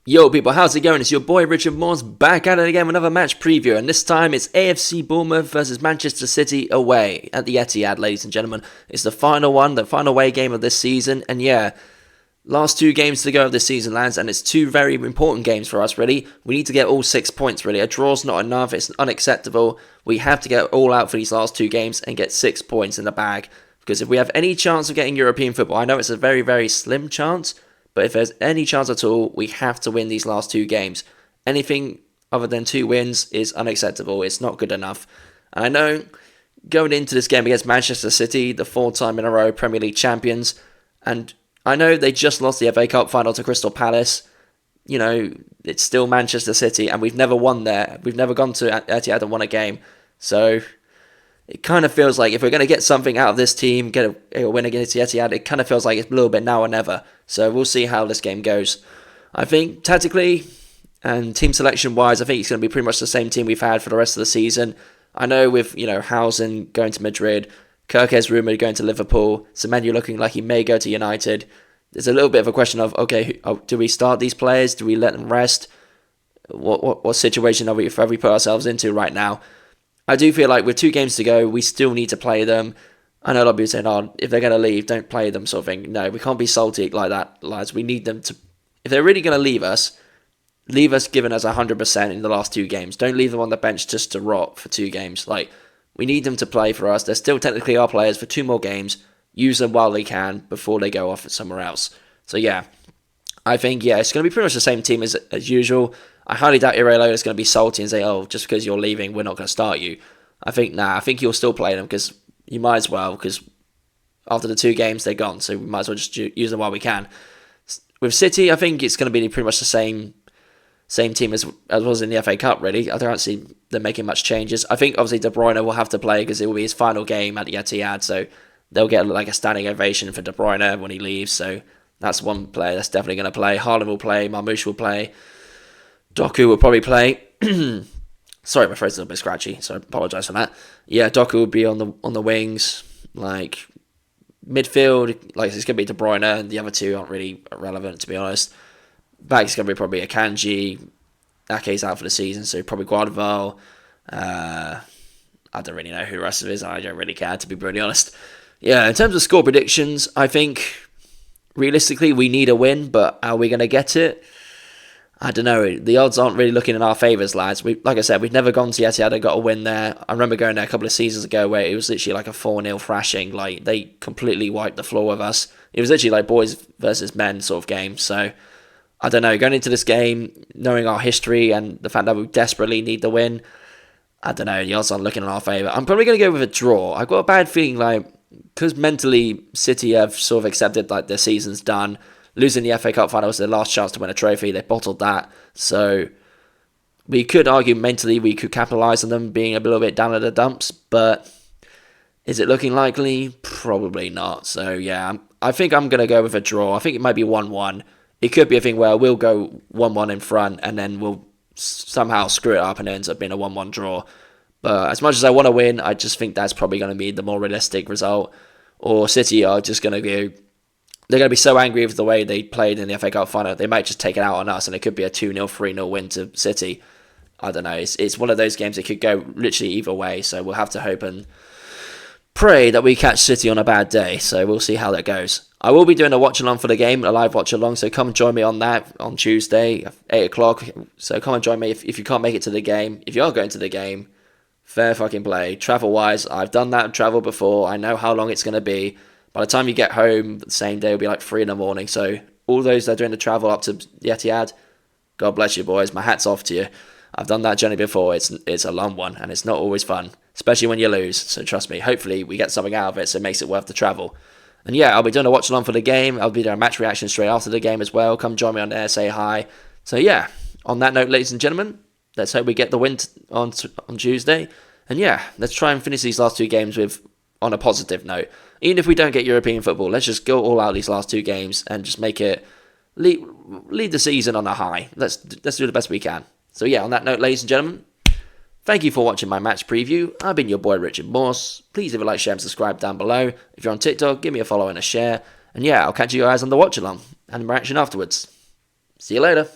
Yo people, how's it going? It's your boy Richard Morse back at it again with another match preview, and this time it's AFC Bournemouth versus Manchester City away at the Etihad, ladies and gentlemen. It's the final one, the final away game of this season, and yeah, last 2 games to go of this season, lads, and it's 2 very important games for us, really. We need to get all 6 points, really. A draw's not enough, it's unacceptable. We have to get all out for these last 2 games and get 6 points in the bag, because if we have any chance of getting European football, I know it's a very, very slim chance, but if there's any chance at all, we have to win these last 2 games. Anything other than 2 wins is unacceptable. It's not good enough. And I know going into this game against Manchester City, the 4th time in a row Premier League champions, and I know they just lost the FA Cup final to Crystal Palace. You know, it's still Manchester City, and we've never won there. We've never gone to Etihad and won a game. So it kind of feels like if we're going to get something out of this team, get a win against the Etihad, it kind of feels like it's a little bit now or never. So we'll see how this game goes. I think tactically and team selection-wise, I think it's going to be pretty much the same team we've had for the rest of the season. I know with, Housen going to Madrid, Kirkes rumoured going to Liverpool, Semenyo looking like he may go to United. There's a little bit of a question of, okay, do we start these players? Do we let them rest? What situation have we put ourselves into right now? I do feel like with 2 games to go, we still need to play them. I know a lot of people saying, if they're going to leave, don't play them, sort of thing. No, we can't be salty like that, lads. We need them to... If they're really going to leave us giving us 100% in the last 2 games. Don't leave them on the bench just to rot for 2 games. We need them to play for us. They're still technically our players for 2 more games. Use them while they can before they go off somewhere else. So, yeah. I think, it's going to be pretty much the same team as usual. I highly doubt Irelo is going to be salty and say, just because you're leaving, we're not going to start you. I think you'll still play them because you might as well, because after the 2 games, they're gone. So we might as well just use them while we can. With City, I think it's going to be pretty much the same team as was in the FA Cup, really. I don't see them making much changes. I think, obviously, De Bruyne will have to play because it will be his final game at the Etihad. So they'll get a standing ovation for De Bruyne when he leaves. So that's one player that's definitely going to play. Haaland will play. Marmoush will play. Doku will probably play. Sorry, my throat's a little bit scratchy, so I apologise for that. Yeah, Doku will be on the wings. Midfield, it's going to be De Bruyne, and the other 2 aren't really relevant, to be honest. Back is going to be probably Akanji. Ake's out for the season, so probably Guardiola. I don't really know who the rest of it is. I don't really care, to be brutally honest. Yeah, in terms of score predictions, I think realistically we need a win, but are we going to get it? I don't know. The odds aren't really looking in our favours, lads. Like I said, we've never gone to Etihad and got a win there. I remember going there a couple of seasons ago where it was literally like a 4-0 thrashing. They completely wiped the floor with us. It was literally like boys versus men sort of game. So, I don't know. Going into this game, knowing our history and the fact that we desperately need the win, I don't know. The odds aren't looking in our favour. I'm probably going to go with a draw. I've got a bad feeling, because mentally City have sort of accepted their season's done. Losing the FA Cup final was their last chance to win a trophy. They bottled that. So we could argue mentally we could capitalise on them being a little bit down at the dumps. But is it looking likely? Probably not. So yeah, I think I'm going to go with a draw. I think it might be 1-1. It could be a thing where we'll go 1-1 in front and then we'll somehow screw it up and it ends up being a 1-1 draw. But as much as I want to win, I just think that's probably going to be the more realistic result. Or City are just going to go... They're going to be so angry with the way they played in the FA Cup final, they might just take it out on us, and it could be a 2-0, 3-0 win to City. I don't know. It's one of those games that could go literally either way, so we'll have to hope and pray that we catch City on a bad day, so we'll see how that goes. I will be doing a watch-along for the game, a live watch-along, so come and join me on that on Tuesday, 8 o'clock. So come and join me if you can't make it to the game. If you are going to the game, fair fucking play. Travel-wise, I've done that travel before. I know how long it's going to be. By the time you get home, the same day will be 3 a.m. So all those that are doing the travel up to the Etihad, God bless you, boys. My hat's off to you. I've done that journey before. It's a long one, and it's not always fun, especially when you lose. So trust me, hopefully we get something out of it so it makes it worth the travel. And yeah, I'll be doing a watch-along for the game. I'll be doing a match reaction straight after the game as well. Come join me on there, say hi. So yeah, on that note, ladies and gentlemen, let's hope we get the win on Tuesday. And yeah, let's try and finish these last 2 games on a positive note. Even if we don't get European football, let's just go all out these last 2 games and just make it lead the season on a high. Let's do the best we can. So yeah, on that note, ladies and gentlemen, thank you for watching my match preview. I've been your boy Richard Morse. Please leave a like, share, and subscribe down below. If you're on TikTok, give me a follow and a share. And yeah, I'll catch you guys on the watch along and reaction afterwards. See you later.